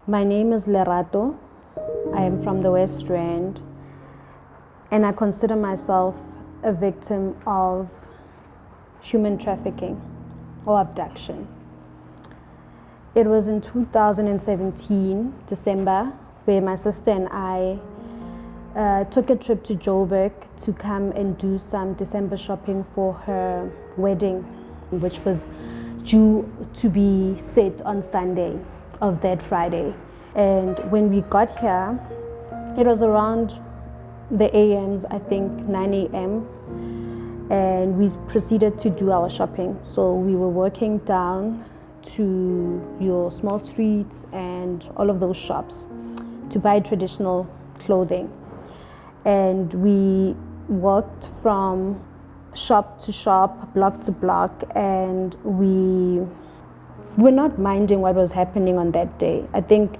My name is Lerato. I am from the West Rand, and I consider myself a victim of human trafficking or abduction. It was in 2017, December, where my sister and I took a trip to Joburg to come and do some December shopping for her wedding, which was due to be set on Sunday of that Friday. And when we got here, it was around the AMs, I think 9 a.m. and we proceeded to do our shopping. So we were walking down to your small streets and all of those shops to buy traditional clothing. And we walked from shop to shop, block to block, and we were not minding what was happening on that day. I think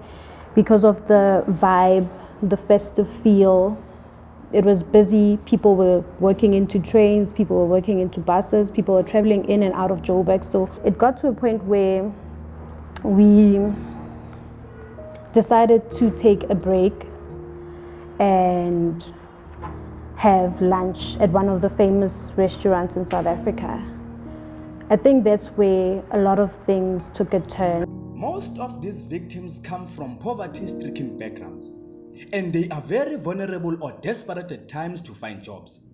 because of the vibe, the festive feel, it was busy. People were working into trains, people were working into buses, people were traveling in and out of Joburg. So it got to a point where we decided to take a break and have lunch at one of the famous restaurants in South Africa. I think that's where a lot of things took a turn. Most of these victims come from poverty-stricken backgrounds, and they are very vulnerable or desperate at times to find jobs.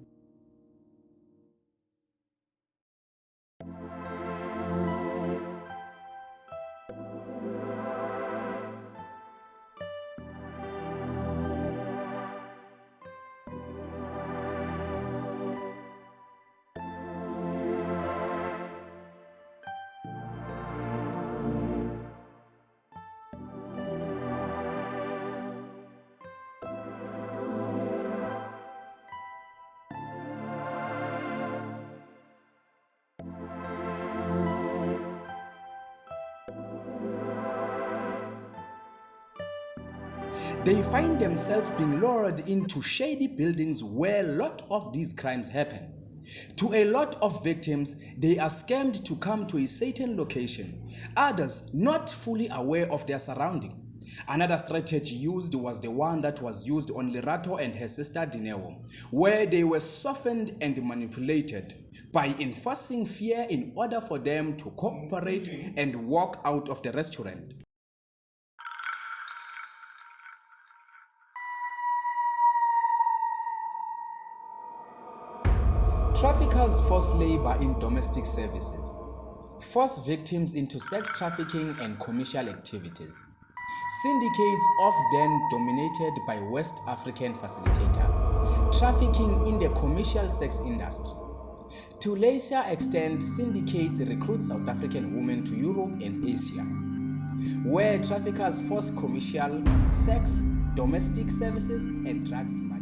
They find themselves being lured into shady buildings where a lot of these crimes happen. To a lot of victims, they are scammed to come to a certain location, others not fully aware of their surrounding. Another strategy used was the one that was used on Lerato and her sister Dineo, where they were softened and manipulated by enforcing fear in order for them to cooperate and walk out of the restaurant. Traffickers force labor in domestic services, force victims into sex trafficking and commercial activities. Syndicates often dominated by West African facilitators, trafficking in the commercial sex industry. To lesser extent, syndicates recruit South African women to Europe and Asia, where traffickers force commercial sex, domestic services, and drug smuggling.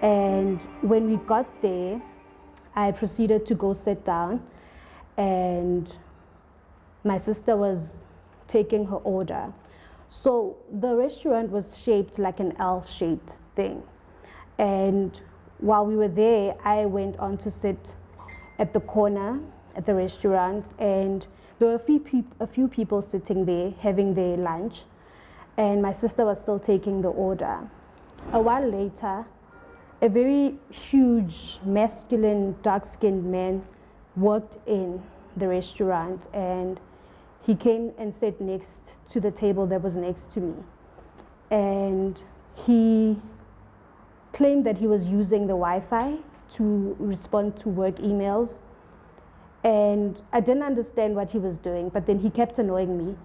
And when we got there, I proceeded to go sit down, and my sister was taking her order. So the restaurant was shaped like an L-shaped thing. And while we were there, I went on to sit at the corner at the restaurant, and there were a few people sitting there having their lunch, and my sister was still taking the order. A while later, a very huge, masculine, dark-skinned man worked in the restaurant, and he came and sat next to the table that was next to me. And he claimed that he was using the Wi-Fi to respond to work emails. And I didn't understand what he was doing, but then he kept annoying me,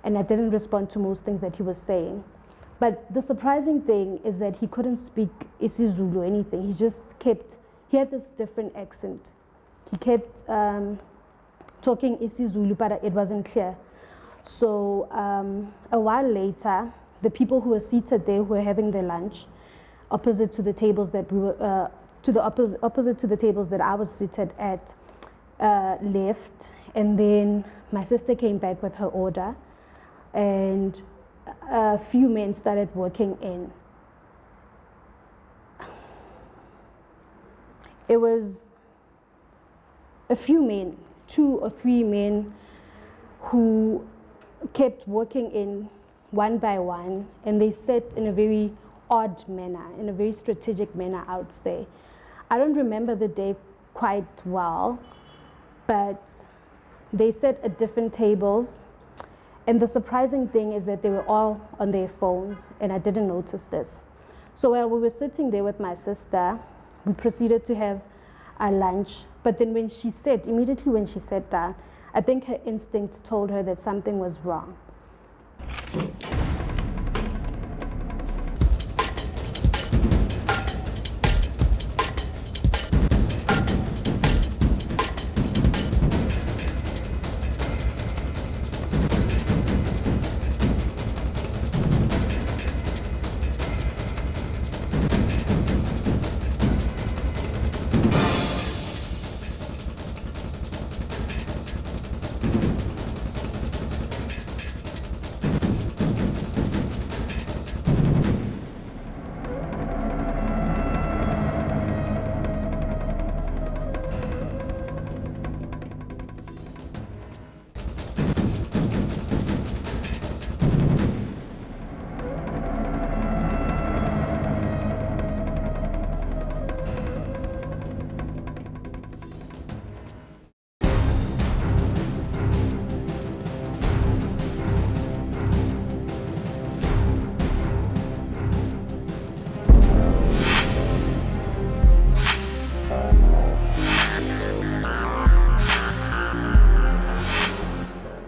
and I didn't respond to most things that he was saying. But the surprising thing is that he couldn't speak isiZulu or anything. He had this different accent. He kept talking isiZulu, but it wasn't clear. So a while later, the people who were seated there, who were having their lunch, opposite to the tables that we were, opposite to the tables that I was seated at, left, and then my sister came back with her order, and a few men started working in. It was a few men, 2 or 3 men, who kept working in one by one, and they sat in a very odd manner, in a very strategic manner, I would say. I don't remember the day quite well, but they sat at different tables, and the surprising thing is that they were all on their phones, and I didn't notice this. So while we were sitting there with my sister, we proceeded to have our lunch, but then immediately when she sat down, I think her instinct told her that something was wrong.